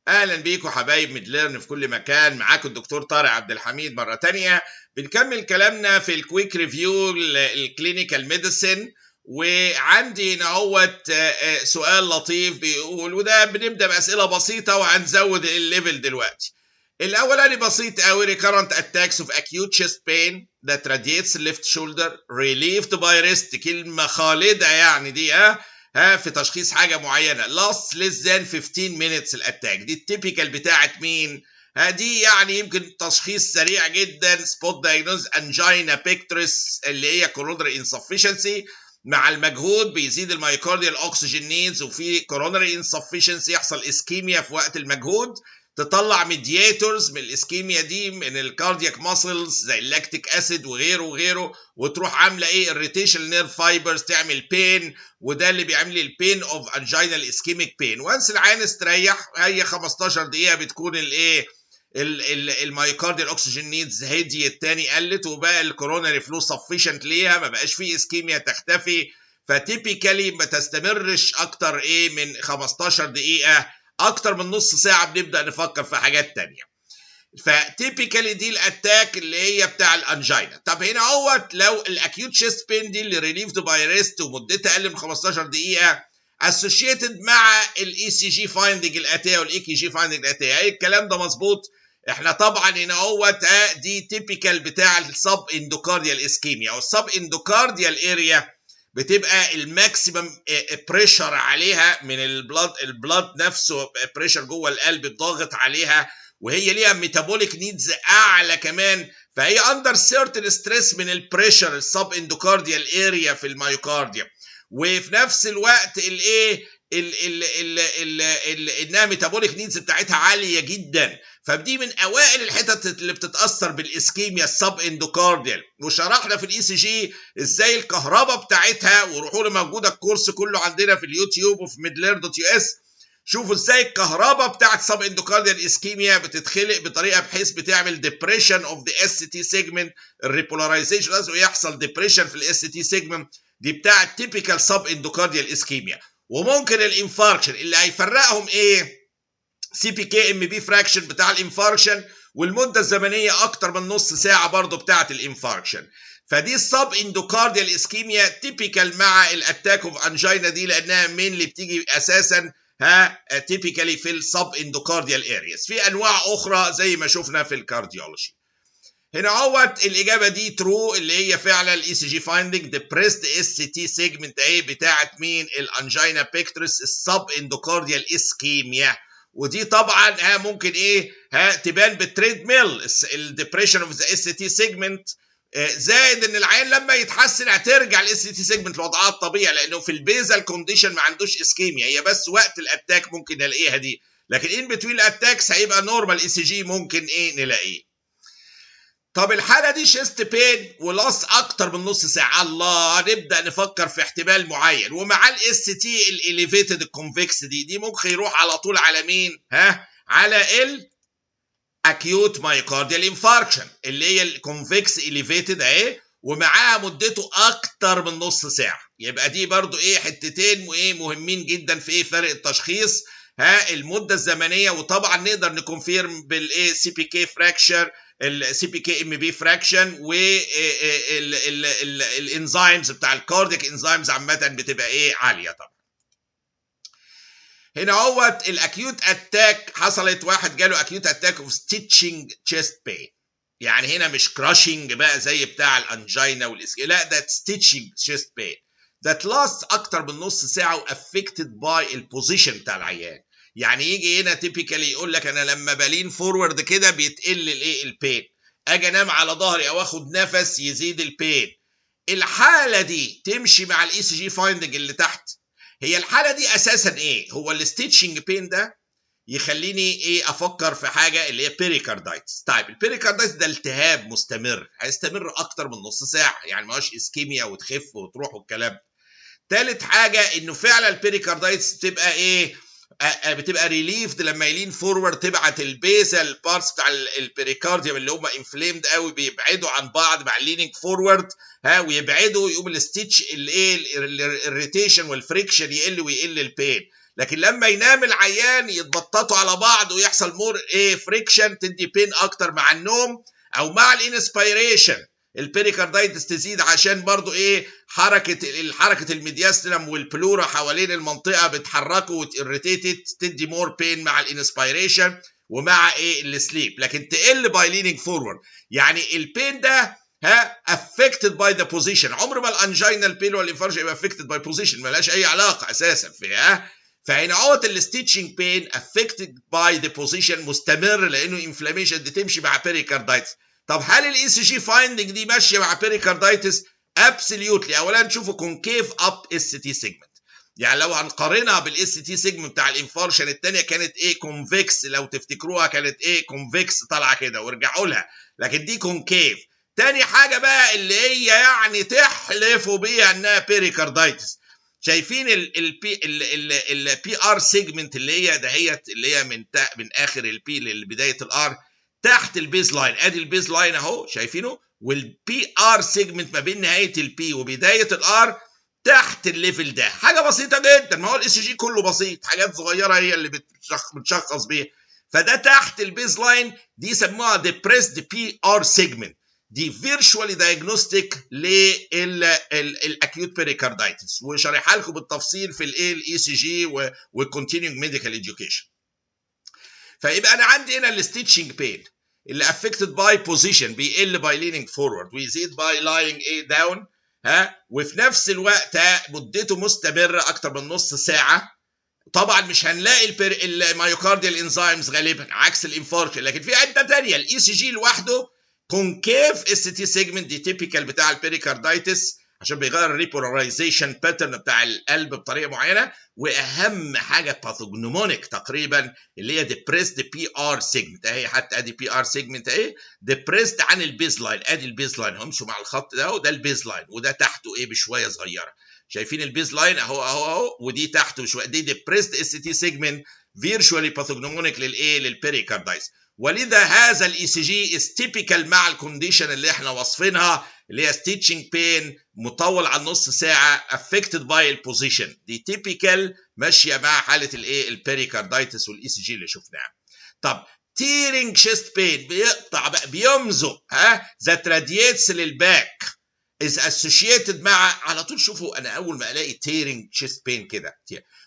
اهلا بيكم حبايب ميدليرن في كل مكان. معاكم الدكتور طارق عبد الحميد مره تانية. بنكمل كلامنا في الكويك ريفيو الكلينيكال ميديسن، وعندي نهوت سؤال لطيف بيقول، وده بنبدا باسئله بسيطه وهنزود الليفل دلوقتي. الاولاني بسيط قوي: recurrent attacks of acute chest pain that radiates left shoulder relieved by rest. كلمه خالده يعني دي في تشخيص حاجه معينه. last less than 15 minutes الاتاك دي التيبيكال بتاعت مين؟ دي يعني يمكن تشخيص سريع جدا. سبوت دايجنوز انجينا بيكتوريس اللي هي كورونري انسفشنسي، مع المجهود بيزيد المايوكارديال اوكسجين نيدز، وفي كورونري انسفشنسي يحصل اسكيميا في وقت المجهود، تطلع ميدياتورز من الاسكيميا دي من الكاردياك ماسلز زي اللاكتيك اسيد وغيره وغيره، وتروح عامله ايه؟ الريتيشن نيرف فايبرز تعمل بين، وده اللي بيعمل لي البين اوف انجينال اسكيميك بين. وانس العين استريح، هي 15 دقيقه بتكون الايه المايوكارديال اوكسجين نيدز هديت تاني، قلت، وبقى الكوروناري فلو سفيشنت ليها، ما بقاش فيه اسكيميا تختفي. فتيبيكالي ما تستمرش اكتر من 15 دقيقه. اكتر من نص ساعه بنبدا نفكر في حاجات تانية. فتيبيكالي دي الاتاك اللي هي بتاع الانجينا. طب هنا اهوت لو الاكيوت شيست بين دي اللي ريليفد باي ريست ومدتها اقل من 15 دقيقه اسوشيتد مع الاي سي جي فايندنج الاتيه والاي كي جي فايندنج الاتيه، اي الكلام ده مظبوط؟ احنا طبعا هنا اهوت دي تيبيكال بتاع السب اندوكارديال اسكيميا، او السب اندوكارديال اريا بتبقى الماكسيمم بريشر عليها من البلاد نفسه، بريشر جوه القلب الضاغط عليها، وهي ليها ميتابوليك نيدز اعلى كمان، فهي اندر سيرتن ستريس من البريشر السب اندوكارديال اريا في المايوكارديا، وفي نفس الوقت الايه انها ميتابوليك نيدز بتاعتها عاليه جدا. فدي من اوائل الحتت اللي بتتاثر بالاسكيميا السب اندوكارديال. وشرحنا في الاي سي جي ازاي الكهرباء بتاعتها، وروحوا له موجوده الكورس كله عندنا في اليوتيوب وفي midler.us. شوفوا ازاي الكهرباء بتاعت سب اندوكارديال اسكيميا بتتخلق بطريقه بحيث بتعمل ديبريشن اوف ذا اس تي سيجمنت، الريبولاريزيشن ويحصل ديبريشن في الاس تي سيجمنت. دي بتاعت تيبيكال سب اندوكارديال اسكيميا. وممكن الانفاركشن اللي هيفرقهم ايه؟ سي بي كي ام بي فراكشن بتاع الانفاركشن، والمده الزمنيه اكتر من نص ساعه برضو بتاعت الانفاركشن. فدي السب اندوكارديال اسكيميا تيبيكال مع الاتاك اوف انجينا دي، لانها مين اللي بتيجي اساسا تيبيكالي في السب اندوكارديال ارياز. في انواع اخرى زي ما شفنا في الكارديولوجي. هنا اهوت الاجابه دي ترو، اللي هي فعلا الاي سي جي فايندنج ديبريسد اس تي سيجمنت ايه بتاعت مين؟ الانجينا بيكتوريس السب اندوكارديال اسكيميا. ودي طبعا ممكن ايه تبان بالتريد ميل الديبريشن اوف ذا اس تي سيجمنت، زائد ان العين لما يتحسن هترجع الاس تي سيجمنت لوضعها الطبيعي، لانه في البيزال كونديشن ما عندوش اسكيميا، هي بس وقت الاتاك ممكن نلاقيها دي، لكن ان بتوين الاتاكس هيبقى نورمال اي سي جي ممكن ايه نلاقيه. طب الحالة دي شيست بين ولاس اكتر من نص ساعة، الله، نبدأ نفكر في احتمال معين. ومع الاس تي الاليفيتد الكونفكس دي ممكن يروح على طول على مين؟ على الاكيوت مايوكارديال انفاركشن اللي هي الكونفكس اليفيتد اهي، ومعاها مدته اكتر من نص ساعة. يبقى دي برضو حتتين مهمين جدا في فرق التشخيص، المده الزمنيه. وطبعا نقدر نكونفيرم سي بي كي فراكشر، السي بي كي ام بي فراكشن، والانزيمز بتاع الكاردياك انزيمز عامه بتبقى عاليه طبعا. هنا اهوت الاكيوت اتاك حصلت، واحد جاله اكيوت اتاك اوف ستيتشنج تشيست بين، يعني هنا مش كراشنج بقى زي بتاع الانجينا لا، ده ستيتشنج تشيست بين that lasts اكتر من نص ساعه وافكتد باي البوزيشن بتاع العيان. يعني يجي هنا تيبيكالي يقول لك انا لما بلين فورورد كده بيتقل البين، اجي انام على ظهري او اخد نفس يزيد البين. الحاله دي تمشي مع الاي سي جي فايندنج اللي تحت. هي الحاله دي اساسا هو الستيتشنج بين ده يخليني افكر في حاجه اللي هي بيريكاردايتس. طيب البيريكاردايتس ده التهاب مستمر هيستمر اكتر من نص ساعه، يعني ما هوش اسكيميا وتخف وتروح والكلام. ثالث حاجه انه فعلا البيريكاردايتس بتبقى بتبقى ريليفد لما يلين فورورد، تبعت البيزال بارتس بتاع البيريكارديوم اللي هم انفليمد قوي بيبعدوا عن بعض مع الليننج فورورد، ويبعدوا، يقوم الستيتش الريتيشن والفريكشن يقل ويقل البين. لكن لما ينام العيان يتبططوا على بعض ويحصل مور فريكشن، تدي بين اكتر مع النوم او مع الانسبيريشن. البيريكاردايتس تزيد عشان برضو حركه الميدياسترم والبلورا حوالين المنطقه بتحركوا وتirritated، تدي مور بين مع الانسبيريشن ومع السليب، لكن تقل باي لينينج فورورد. يعني البين ده affected by the position. عمر ما الانجينال بين والانفارجن يبقى affected by position، ملهاش اي علاقه اساسا فيها. فهنا اهوت الستيتشنج بين affected by the position مستمر لانه انفلاميشن دي تمشي مع بيريكاردايتس. طب هل الاي سي جي فايندنج دي ماشيه مع بيريكاردايتس؟ ابسوليوتلي. اولا نشوفوا كونكيف اب اس تي سيجمنت، يعني لو هنقارنها بالاس تي سيجمنت بتاع الانفارشن الثانيه كانت كونفكس، لو تفتكروها كانت كونفكس طالعه كده وارجعوا لها، لكن دي كونكيف. تاني حاجه بقى اللي هي يعني تحلفوا بيها انها بيريكاردايتس، شايفين البي ار سيجمنت اللي هي دهيت اللي هي من اخر البي لبدايه الار تحت البيز لاين، ادي البيز لاين اهو شايفينه، والبي ار سيجمنت ما بين نهايه البي وبدايه الار تحت الليفل ده. حاجه بسيطه جدا، ما هو الاس جي كله بسيط، حاجات صغيره هي اللي بتشخص بيها. فده تحت البيز لاين، دي سموها ديبريسد بي ار سيجمنت، دي فيرشوالي دايجنوستيك للاكيوت بيريكاردايتس، وشارحها لكم بالتفصيل في الاي سي جي والكونتينيوينج ميديكال اديوكيشن. فيبقى انا عندي هنا الستيتشنج بين اللي affected by position بيقل by leaning forward ويزيد by lying down، وفي نفس الوقت مدته مستمره اكتر من نص ساعه. طبعا مش هنلاقي المايوكارديال انزيمز غالبا عكس الانفاركشن، لكن في عده ثانيه. الاي سي جي لوحده كونكيف اس تي سيجمنت، دي تيبيكال بتاع البيريكاردايتس عشان بيغير الريبولاريزيشن باترن بتاع القلب بطريقه معينه. واهم حاجه باثوجنومونيك تقريبا اللي هي ديبريسد بي ار سيجمنت اهي، حتى ادي بي ار سيجمنت اهي ديبريسد عن البيز لاين، ادي البيز لاين همشوا مع الخط ده، وده البيز لاين وده تحته بشويه صغيره. شايفين البيز لاين اهو اهو اهو، ودي تحته شويه، دي ديبريسد اس تي سيجمنت فيرشوالي باثوجنومونيك للبيريكاردايتس. ولذا هذا الاي سي جي از تيبيكال مع الكونديشن اللي احنا واصفينها اللي هي ستيتشنج بين مطول على نص ساعه affected by البوزيشن، دي تيبيكال ماشيه مع حاله البيريكاردايتس والاي سي جي اللي شفناها. طب تيرنج شيست بين بيقطع بقى بيمزق ذات رادييتس للباك is associated مع، على طول شوفوا انا اول ما الاقي تيرنج شيست بين كده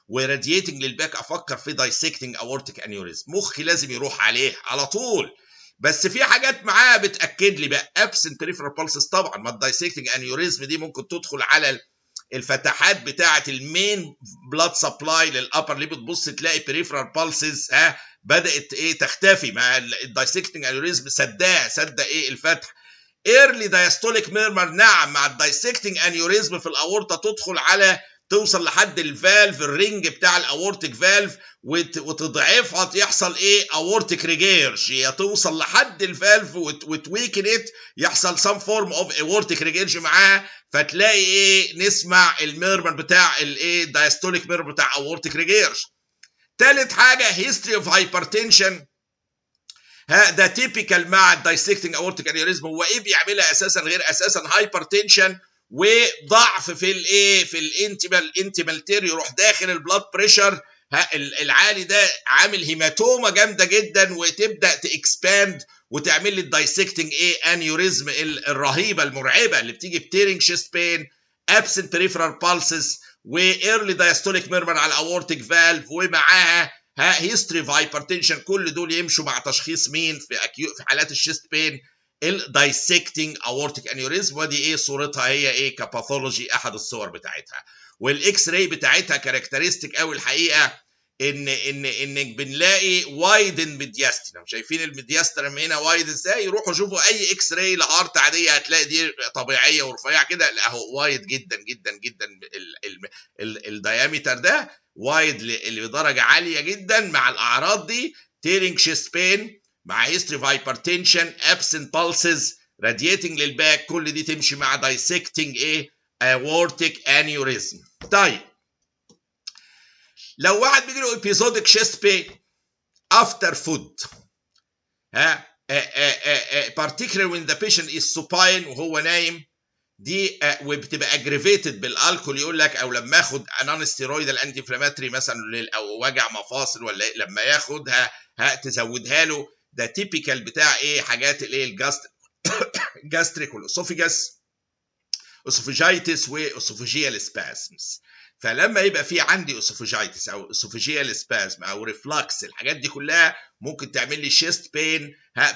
ورادييتنج للباك افكر في دايسكتنج اورتيك انيوريزم، مخي لازم يروح عليه على طول. بس في حاجات معاه بتاكد لي بقى absent peripheral pulses. طبعا ما الدايسكتنج انيوريزم دي ممكن تدخل على الفتحات بتاعه المين بلاد سبلاي للابر ليب، بتبص تلاقي peripheral pulses بدات تختفي مع الدايسكتنج انيوريزم، سد الفتح. early diastolic murmur نعم مع الدايسكتنج انيوريزم في الاورطه تدخل على توصل لحد الفالف الرينج بتاع الاورتيك فالف وتضعفها، يحصل اورتيك ريجيرش، هي توصل لحد الفالف وتويكن ات، يحصل some form of aortic ريجيرش معاها، فتلاقي نسمع الميرمر بتاع diastolic murmur بتاع aortic ريجيرش. ثالث حاجه history of hypertension، ده تيبيكال مع الدايسكتنج اورتيك انيوريزم. هو بيعملها اساسا غير اساسا هايبرتنشن وضعف في الانتيمال تير، يروح داخل البلاد بريشر العالي ده عامل هيماتوما جامده جدا، وتبدا تاكسباند وتعمل لي الدايسكتنج انيوريزم الرهيبه المرعبه اللي بتيجي بتيرنج شيست بين، absent peripheral pulses، وايرلي دايستوليك ميرمر على الاورتيك فالف، ومعاها هيستوري اوف هايبرتنشن. كل دول يمشوا مع تشخيص مين في حالات الشيست بين؟ الدايسكتنج اورتيك انيوريزم. ودي صورتها هي كباثولوجي احد الصور بتاعتها. والاكس راي بتاعتها كاركترستيك قوي الحقيقه، ان بنلاقي وايدن ميدياسترم. شايفين الميدياسترم هنا وايد ازاي؟ يروحوا شوفوا اي اكس راي لهارت عاديه هتلاقي دي طبيعيه ورفيعه كده، لا اهو وايد جدا جدا جدا الدايمتر ده وايد اللي بدرجه عاليه جدا مع الاعراض دي، تيرنج شيست بين مع هيستوري اوف هايبرتنشن، ابسنت بالسز، رادييتنج للباك، كل دي تمشي مع دايسكتنج اورتيك انيوريزم. طيب لو واحد بيجي له episodic chest pain after food، particularly when the patient is supine وهو نايم، دي وبتبقى اجريفيتد بالالكول، يقول لك او لما اخد نون ستيرويدال انتي انفلاماتري مثلا او وجع مفاصل ولا لما ياخدها تزودها له. ده تيبيكال بتاع ايه حاجات الايه الجاستريك والاسوفيجاس، اسوفيجايتس واسوفيجيال سباسمز. فلما يبقى في عندي اسوفيجايتس او اسوفيجيال سباسم او ريفلكس، الحاجات دي كلها ممكن تعمل لي شيست بين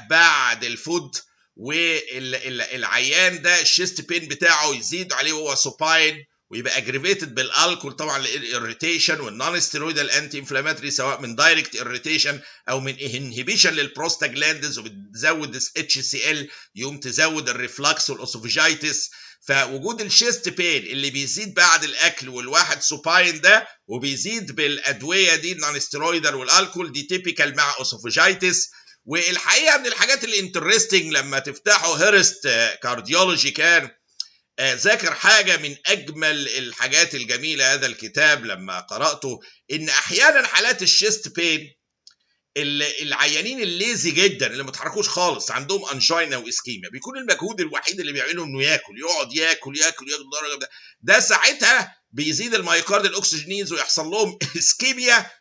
بعد الفود، والعيان ده الشيست بين بتاعه يزيد عليه وهو سوباين ويبقى اجريفيتد بالالكول طبعا للاريتيشن والنون ستيرويدال انتي انفلاماتري، سواء من دايركت اريتيشن او من انهبيشن للبروستاجلاندز وبتزود اتش سي ال يقوم تزود الريفلكس والاسوفيجايتس. فوجود الشيست بين اللي بيزيد بعد الاكل والواحد سوباين ده وبيزيد بالادويه دي النون ستيرويدال والالكول، دي تيبيكال مع اسوفيجايتس. والحقيقه من الحاجات الانترستنج لما تفتحوا هيرست كارديولوجي كان ذاكر حاجه من اجمل الحاجات الجميله هذا الكتاب لما قراته، ان احيانا حالات الشيست بين العيانين الليزي جدا اللي ما بيتحركوش خالص عندهم انجينا واسكيميا، بيكون المجهود الوحيد اللي بيعمله انه يقعد ياكل درجه ده ساعتها بيزيد المايوكارد الاكسجينيز ويحصل لهم اسكيميا.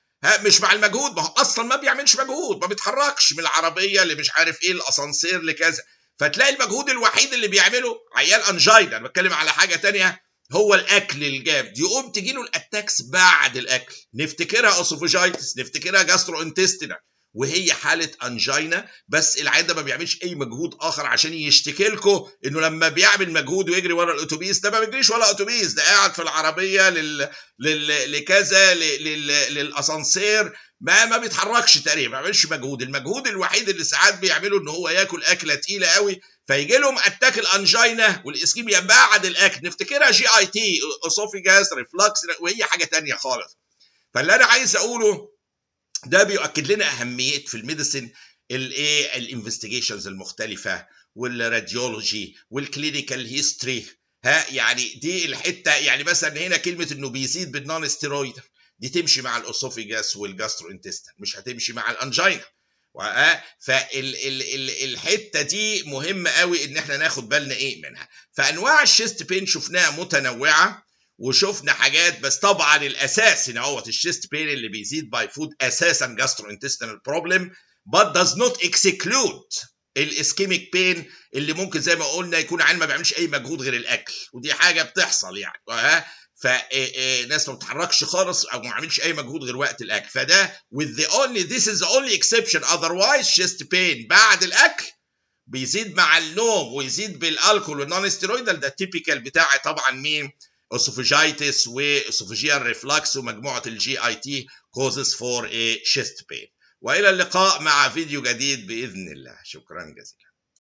مش مع المجهود، ما هو اصلا ما بيعملش مجهود، ما بيتحركش من العربيه اللي مش عارف ايه الاسانسير لكذا، فتلاقي المجهود الوحيد اللي بيعمله عيال انجينا. انا بتكلم على حاجه تانية، هو الاكل الجامد، يقوم تجي له الاتاكس بعد الاكل، نفتكرها اسوفوجايتس، نفتكرها جاسترو انتستينال، وهي حاله انجينا، بس العيان ده ما بيعملش اي مجهود اخر عشان يشتكي لكم انه لما بيعمل مجهود ويجري ورا الاتوبيس، ده ما بيجريش ولا اتوبيس، ده قاعد في العربيه لكذا للاسانسير، ما بيتحركش تقريبا، ما بيعملش مجهود. المجهود الوحيد اللي ساعات بيعمله ان هو ياكل اكله تقيله قوي فيجي لهم اتاك الانجينا والاسكيميا بعد الاكل، نفتكرها جي اي تي اسوفيجاس ريفلكس، وهي حاجه تانية خالص. فاللي انا عايز اقوله ده بيؤكد لنا اهميه في الميديسن الايه الانفستيجيشنز المختلفه والراديولوجي والكلينيكال هيستوري. يعني دي الحته، يعني مثلا هنا كلمه انه بيزيد بالنون ستيرويد دي تمشي مع الاسوفيجاس والجاسترو انتستين، مش هتمشي مع الانجينا. فالحته دي مهمه قوي ان احنا ناخد بالنا ايه منها. فانواع الشيست بين شفناها متنوعه وشفنا حاجات، بس طبعا الاساس هنا هو الشيست بين اللي بيزيد باي فود اساسا جاسترو انتستينال بروبلم، but does not exclude الاسكيميك بين اللي ممكن زي ما قلنا يكون عين ما بيعملش اي مجهود غير الاكل، ودي حاجه بتحصل يعني. فناس ما بتتحركش خالص او ما عملش اي مجهود غير وقت الاكل، فده with the only this is the only exception. otherwise chest pain بعد الاكل بيزيد مع النوم ويزيد بالالكول والنون ستيرويدال، ده تيبيكال بتاع طبعا مين؟ اسوفيجايتس واسوفيجيال ريفلكس ومجموعه الجي اي تي causes for a chest pain. والى اللقاء مع فيديو جديد باذن الله. شكرا جزيلا.